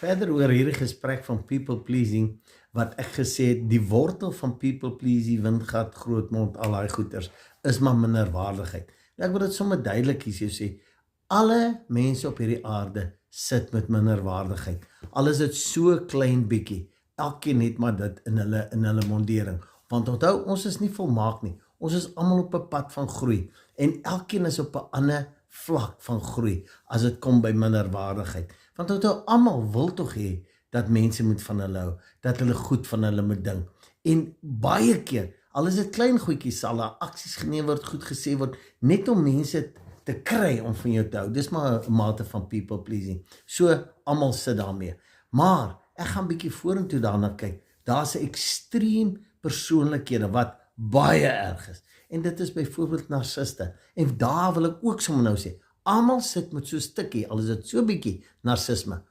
Verder oor hierdie gesprek van people pleasing, wat ek gesê het, die wortel van people pleasing, windgat, grootmond, al daai goeters, is maar minderwaardigheid. Nou, ek wil dit sommer duidelik hier sê, alle mense op hierdie aarde sit met minderwaardigheid. Al is dit so klein bietjie, elkeen het maar dit in hulle mondering. Want onthou, ons is nie volmaak nie. Ons is almal op 'n pad van groei en elkeen is op 'n ander vlak van groei as dit kom by minderwaardigheid. Want onthou, almal wil tog hê dat mense moet van hulle hou, dat hulle goed van hulle moet dink. En baie keer, al is dit klein goedjies, sal daar aksies geneem word, goed gesê word, net om mense te kry om van jou te hou. Dis maar 'n mate van people pleasing. So, almal sit daarmee. Maar, ek gaan bietjie vorentoe daarna kyk. Daar's 'n ekstreem persoonlikhede wat baie erg is. En dit is byvoorbeeld narciste. En daar wil ek ook sommer nou sê, almal sit met so 'n stukkie, al is dit so bietjie narcisme